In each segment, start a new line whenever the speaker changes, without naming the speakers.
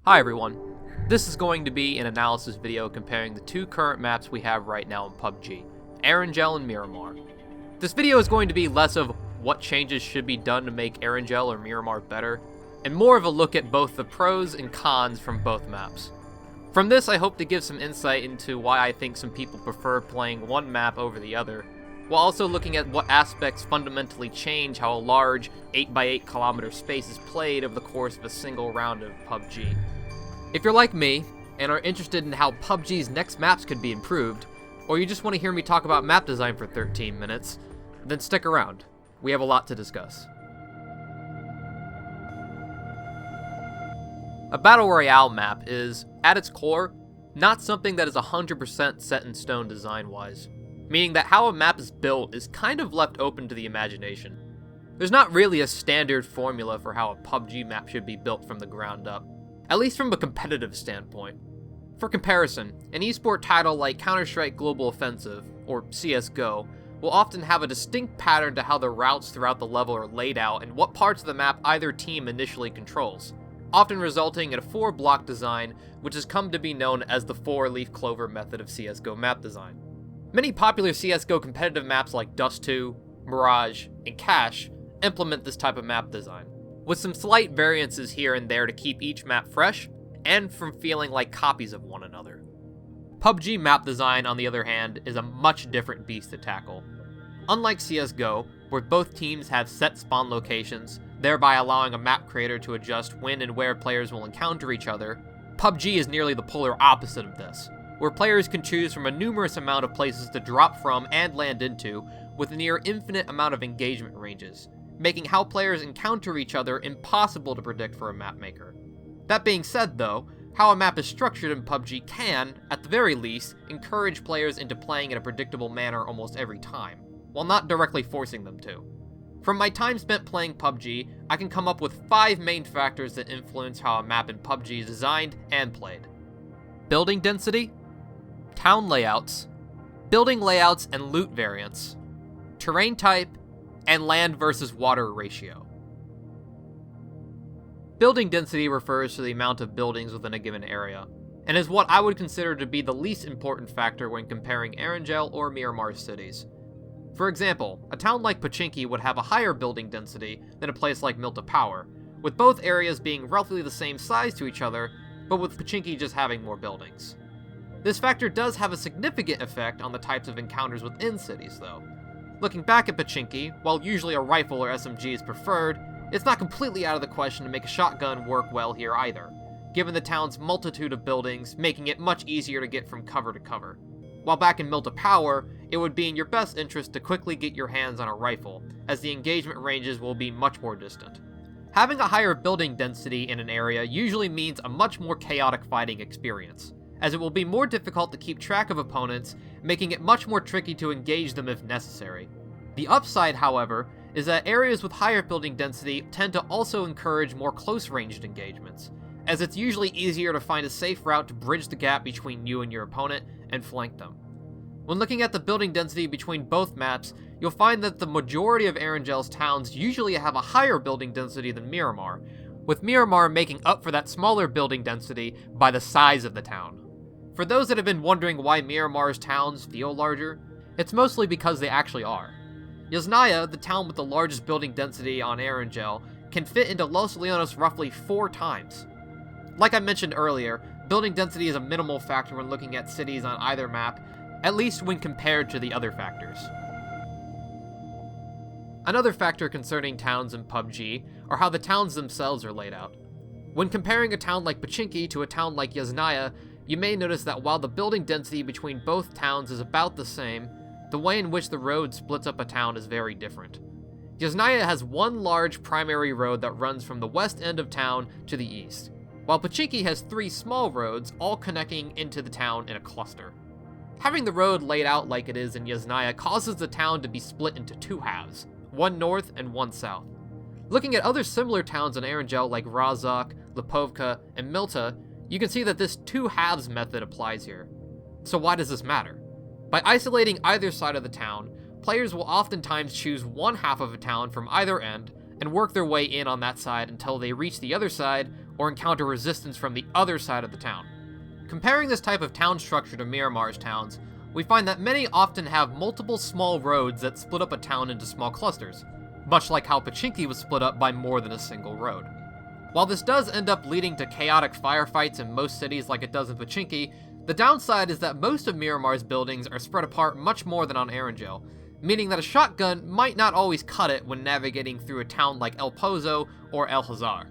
Hi everyone, this is going to be an analysis video comparing the two current maps we have right now in PUBG, Erangel and Miramar. This video is going to be less of what changes should be done to make Erangel or Miramar better, and more of a look at both the pros and cons from both maps. From this, I hope to give some insight into why I think some people prefer playing one map over the other, while also looking at what aspects fundamentally change how a large 8x8 kilometer space is played over the course of a single round of PUBG. If you're like me, and are interested in how PUBG's next maps could be improved, or you just want to hear me talk about map design for 13 minutes, then stick around. We have a lot to discuss. A Battle Royale map is, at its core, not something that is 100% set in stone design-wise, meaning that how a map is built is kind of left open to the imagination. There's not really a standard formula for how a PUBG map should be built from the ground up, at least from a competitive standpoint. For comparison, an esport title like Counter-Strike Global Offensive, or CSGO, will often have a distinct pattern to how the routes throughout the level are laid out and what parts of the map either team initially controls, often resulting in a 4-block design, which has come to be known as the 4-leaf clover method of CSGO map design. Many popular CSGO competitive maps like Dust 2, Mirage, and Cache implement this type of map design, with some slight variances here and there to keep each map fresh, and from feeling like copies of one another. PUBG map design, on the other hand, is a much different beast to tackle. Unlike CSGO, where both teams have set spawn locations, thereby allowing a map creator to adjust when and where players will encounter each other, PUBG is nearly the polar opposite of this, where players can choose from a numerous amount of places to drop from and land into, with a near infinite amount of engagement ranges, making how players encounter each other impossible to predict for a map maker. That being said though, how a map is structured in PUBG can, at the very least, encourage players into playing in a predictable manner almost every time, while not directly forcing them to. From my time spent playing PUBG, I can come up with 5 main factors that influence how a map in PUBG is designed and played. Building density, town layouts, building layouts and loot variance, terrain type, and land versus water ratio. Building density refers to the amount of buildings within a given area, and is what I would consider to be the least important factor when comparing Erangel or Miramar cities. For example, a town like Pochinki would have a higher building density than a place like Milta Power, with both areas being roughly the same size to each other, but with Pochinki just having more buildings. This factor does have a significant effect on the types of encounters within cities though. Looking back at Pochinki, while usually a rifle or SMG is preferred, it's not completely out of the question to make a shotgun work well here either, given the town's multitude of buildings, making it much easier to get from cover to cover. While back in Milta Power, it would be in your best interest to quickly get your hands on a rifle, as the engagement ranges will be much more distant. Having a higher building density in an area usually means a much more chaotic fighting experience, as it will be more difficult to keep track of opponents, making it much more tricky to engage them if necessary. The upside, however, is that areas with higher building density tend to also encourage more close-ranged engagements, as it's usually easier to find a safe route to bridge the gap between you and your opponent and flank them. When looking at the building density between both maps, you'll find that the majority of Erangel's towns usually have a higher building density than Miramar, with Miramar making up for that smaller building density by the size of the town. For those that have been wondering why Miramar's towns feel larger, it's mostly because they actually are. Yasnaya, the town with the largest building density on Erangel, can fit into Los Leones roughly 4 times. Like I mentioned earlier, building density is a minimal factor when looking at cities on either map, at least when compared to the other factors. Another factor concerning towns in PUBG are how the towns themselves are laid out. When comparing a town like Pochinki to a town like Yasnaya, you may notice that while the building density between both towns is about the same, the way in which the road splits up a town is very different. Yasnaya has one large primary road that runs from the west end of town to the east, while Pochinki has 3 small roads all connecting into the town in a cluster. Having the road laid out like it is in Yasnaya causes the town to be split into 2 halves, one north and one south. Looking at other similar towns in Erangel like Razak, Lipovka, and Milta, you can see that this 2 halves method applies here. So why does this matter? By isolating either side of the town, players will oftentimes choose one half of a town from either end and work their way in on that side until they reach the other side, or encounter resistance from the other side of the town. Comparing this type of town structure to Miramar's towns, we find that many often have multiple small roads that split up a town into small clusters, much like how Pachinki was split up by more than a single road. While this does end up leading to chaotic firefights in most cities like it does in Pachinki, the downside is that most of Miramar's buildings are spread apart much more than on Erangel, meaning that a shotgun might not always cut it when navigating through a town like El Pozo or El Hazar.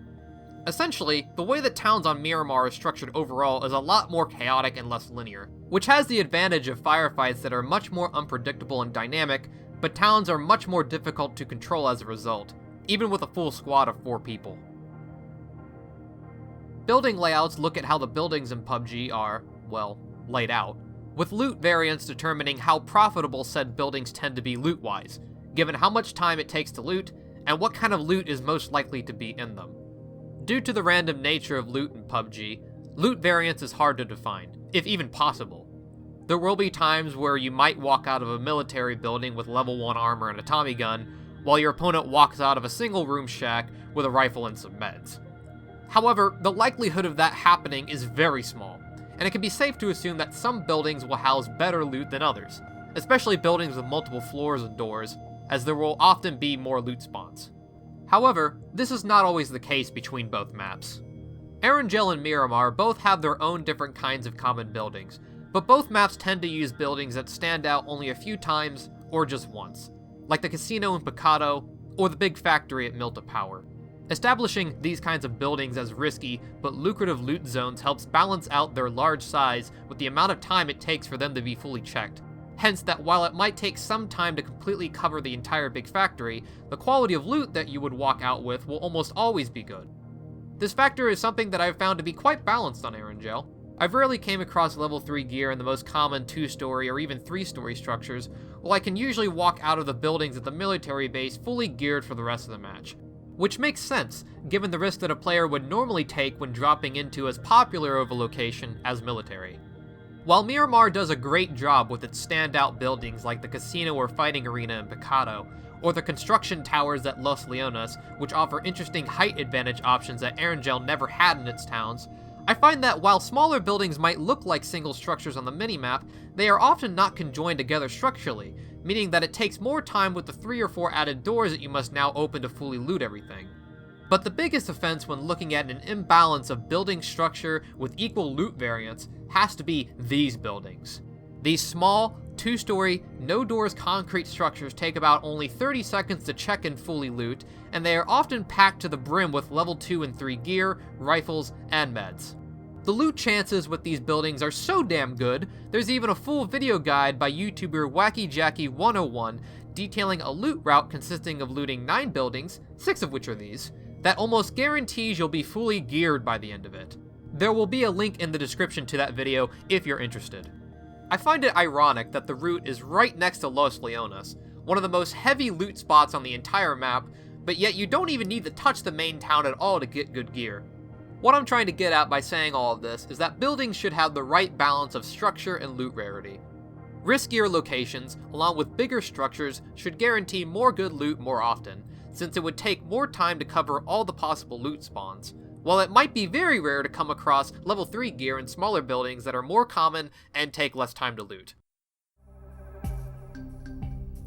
Essentially, the way that towns on Miramar are structured overall is a lot more chaotic and less linear, which has the advantage of firefights that are much more unpredictable and dynamic, but towns are much more difficult to control as a result, even with a full squad of 4 people. Building layouts look at how the buildings in PUBG are, well, laid out, with loot variance determining how profitable said buildings tend to be loot-wise, given how much time it takes to loot, and what kind of loot is most likely to be in them. Due to the random nature of loot in PUBG, loot variance is hard to define, if even possible. There will be times where you might walk out of a military building with level 1 armor and a Tommy gun, while your opponent walks out of a single room shack with a rifle and some meds. However, the likelihood of that happening is very small, and it can be safe to assume that some buildings will house better loot than others, especially buildings with multiple floors and doors, as there will often be more loot spawns. However, this is not always the case between both maps. Erangel and Miramar both have their own different kinds of common buildings, but both maps tend to use buildings that stand out only a few times or just once, like the casino in Picado or the big factory at Milta Power. Establishing these kinds of buildings as risky but lucrative loot zones helps balance out their large size with the amount of time it takes for them to be fully checked. Hence that while it might take some time to completely cover the entire big factory, the quality of loot that you would walk out with will almost always be good. This factor is something that I've found to be quite balanced on Erangel. I've rarely came across level 3 gear in the most common 2-story or even 3-story structures, while I can usually walk out of the buildings at the military base fully geared for the rest of the match. Which makes sense, given the risk that a player would normally take when dropping into as popular of a location as military. While Miramar does a great job with its standout buildings like the casino or fighting arena in Picado, or the construction towers at Los Leones, which offer interesting height advantage options that Erangel never had in its towns, I find that while smaller buildings might look like single structures on the minimap, they are often not conjoined together structurally, meaning that it takes more time with the 3 or 4 added doors that you must now open to fully loot everything. But the biggest offense when looking at an imbalance of building structure with equal loot variance has to be these buildings. These small, 2-story, no-doors concrete structures take about only 30 seconds to check and fully loot, and they are often packed to the brim with level 2 and 3 gear, rifles, and meds. The loot chances with these buildings are so damn good, there's even a full video guide by YouTuber WackyJacky101 detailing a loot route consisting of looting 9 buildings, 6 of which are these, that almost guarantees you'll be fully geared by the end of it. There will be a link in the description to that video if you're interested. I find it ironic that the route is right next to Los Leones, one of the most heavy loot spots on the entire map, but yet you don't even need to touch the main town at all to get good gear. What I'm trying to get at by saying all of this is that buildings should have the right balance of structure and loot rarity. Riskier locations, along with bigger structures, should guarantee more good loot more often, since it would take more time to cover all the possible loot spawns, while it might be very rare to come across level 3 gear in smaller buildings that are more common and take less time to loot.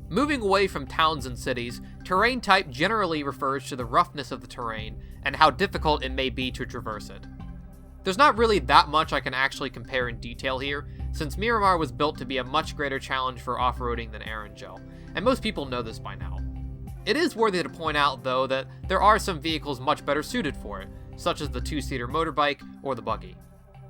Moving away from towns and cities, terrain type generally refers to the roughness of the terrain and how difficult it may be to traverse it. There's not really that much I can actually compare in detail here, since Miramar was built to be a much greater challenge for off-roading than Erangel, and most people know this by now. It is worthy to point out, though, that there are some vehicles much better suited for it, such as the 2-seater motorbike or the buggy.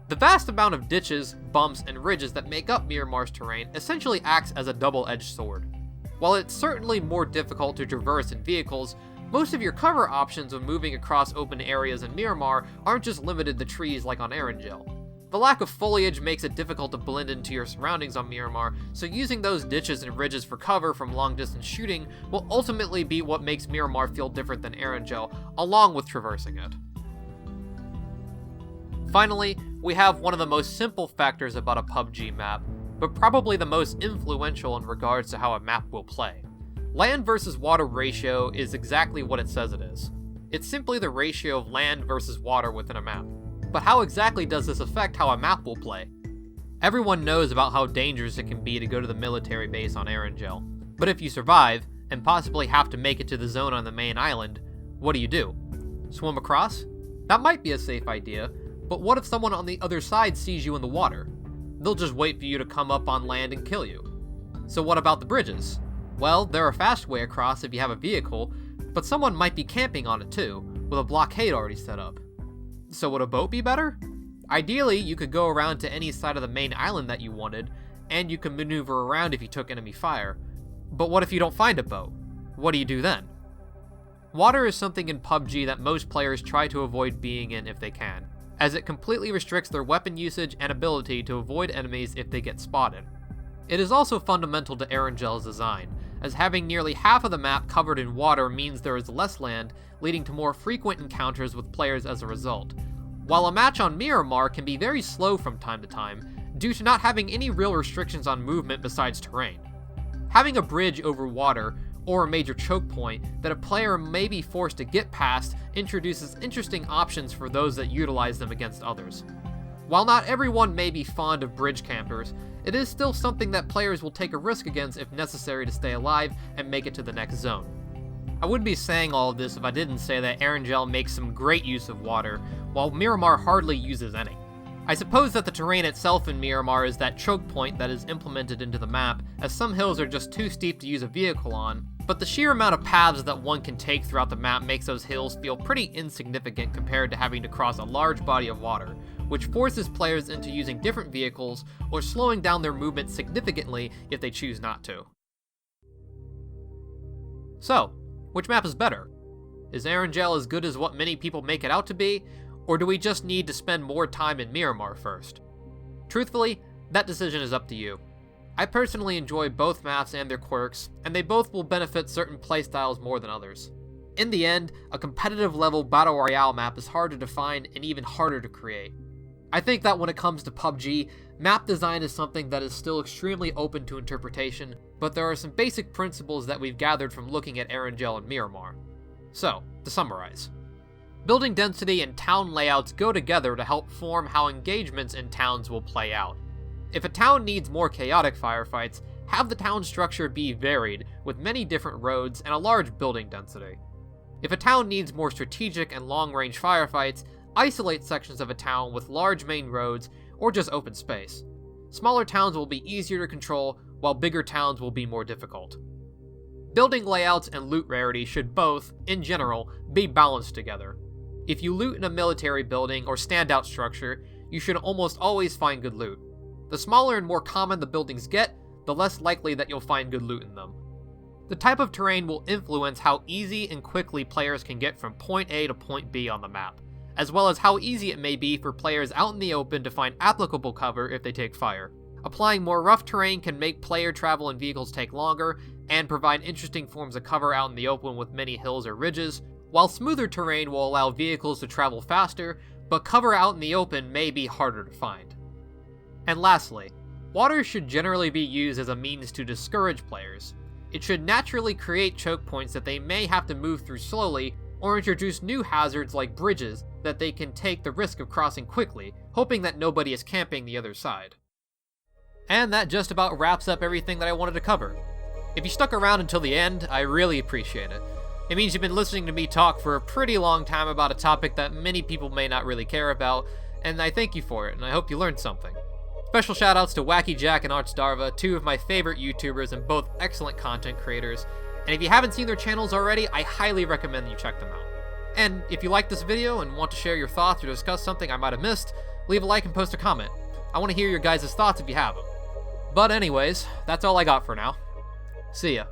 The vast amount of ditches, bumps, and ridges that make up Miramar's terrain essentially acts as a double-edged sword. While it's certainly more difficult to traverse in vehicles, most of your cover options when moving across open areas in Miramar aren't just limited to trees like on Erangel. The lack of foliage makes it difficult to blend into your surroundings on Miramar, so using those ditches and ridges for cover from long-distance shooting will ultimately be what makes Miramar feel different than Erangel, along with traversing it. Finally, we have one of the most simple factors about a PUBG map, but probably the most influential in regards to how a map will play. Land versus water ratio is exactly what it says it is. It's simply the ratio of land versus water within a map. But how exactly does this affect how a map will play? Everyone knows about how dangerous it can be to go to the military base on Erangel. But if you survive, and possibly have to make it to the zone on the main island, what do? Swim across? That might be a safe idea, but what if someone on the other side sees you in the water? They'll just wait for you to come up on land and kill you. So what about the bridges? Well, they're a fast way across if you have a vehicle, but someone might be camping on it too, with a blockade already set up. So would a boat be better? Ideally, you could go around to any side of the main island that you wanted, and you can maneuver around if you took enemy fire. But what if you don't find a boat? What do you do then? Water is something in PUBG that most players try to avoid being in if they can, as it completely restricts their weapon usage and ability to avoid enemies if they get spotted. It is also fundamental to Erangel's design, as having nearly half of the map covered in water means there is less land, leading to more frequent encounters with players as a result, while a match on Miramar can be very slow from time to time, due to not having any real restrictions on movement besides terrain. Having a bridge over water, or a major choke point that a player may be forced to get past, introduces interesting options for those that utilize them against others. While not everyone may be fond of bridge campers, it is still something that players will take a risk against if necessary to stay alive and make it to the next zone. I wouldn't be saying all of this if I didn't say that Erangel makes some great use of water, while Miramar hardly uses any. I suppose that the terrain itself in Miramar is that choke point that is implemented into the map, as some hills are just too steep to use a vehicle on, but the sheer amount of paths that one can take throughout the map makes those hills feel pretty insignificant compared to having to cross a large body of water, which forces players into using different vehicles or slowing down their movement significantly if they choose not to. So, which map is better? Is Erangel as good as what many people make it out to be, or do we just need to spend more time in Miramar first? Truthfully, that decision is up to you. I personally enjoy both maps and their quirks, and they both will benefit certain playstyles more than others. In the end, a competitive level battle royale map is hard to define and even harder to create. I think that when it comes to PUBG, map design is something that is still extremely open to interpretation, but there are some basic principles that we've gathered from looking at Erangel and Miramar. So, to summarize. Building density and town layouts go together to help form how engagements in towns will play out. If a town needs more chaotic firefights, have the town structure be varied, with many different roads and a large building density. If a town needs more strategic and long-range firefights, isolate sections of a town with large main roads or just open space. Smaller towns will be easier to control, while bigger towns will be more difficult. Building layouts and loot rarity should both, in general, be balanced together. If you loot in a military building or standout structure, you should almost always find good loot. The smaller and more common the buildings get, the less likely that you'll find good loot in them. The type of terrain will influence how easy and quickly players can get from point A to point B on the map, as well as how easy it may be for players out in the open to find applicable cover if they take fire. Applying more rough terrain can make player travel and vehicles take longer, and provide interesting forms of cover out in the open with many hills or ridges, while smoother terrain will allow vehicles to travel faster, but cover out in the open may be harder to find. And lastly, water should generally be used as a means to discourage players. It should naturally create choke points that they may have to move through slowly, or introduce new hazards like bridges that they can take the risk of crossing quickly, hoping that nobody is camping the other side. And that just about wraps up everything that I wanted to cover. If you stuck around until the end, I really appreciate it. It means you've been listening to me talk for a pretty long time about a topic that many people may not really care about, and I thank you for it, and I hope you learned something. Special shoutouts to Wacky Jack and ArchDarva, two of my favorite YouTubers and both excellent content creators, and if you haven't seen their channels already, I highly recommend that you check them out. And if you liked this video and want to share your thoughts or discuss something I might have missed, leave a like and post a comment. I want to hear your guys' thoughts if you have them. But anyways, that's all I got for now. See ya.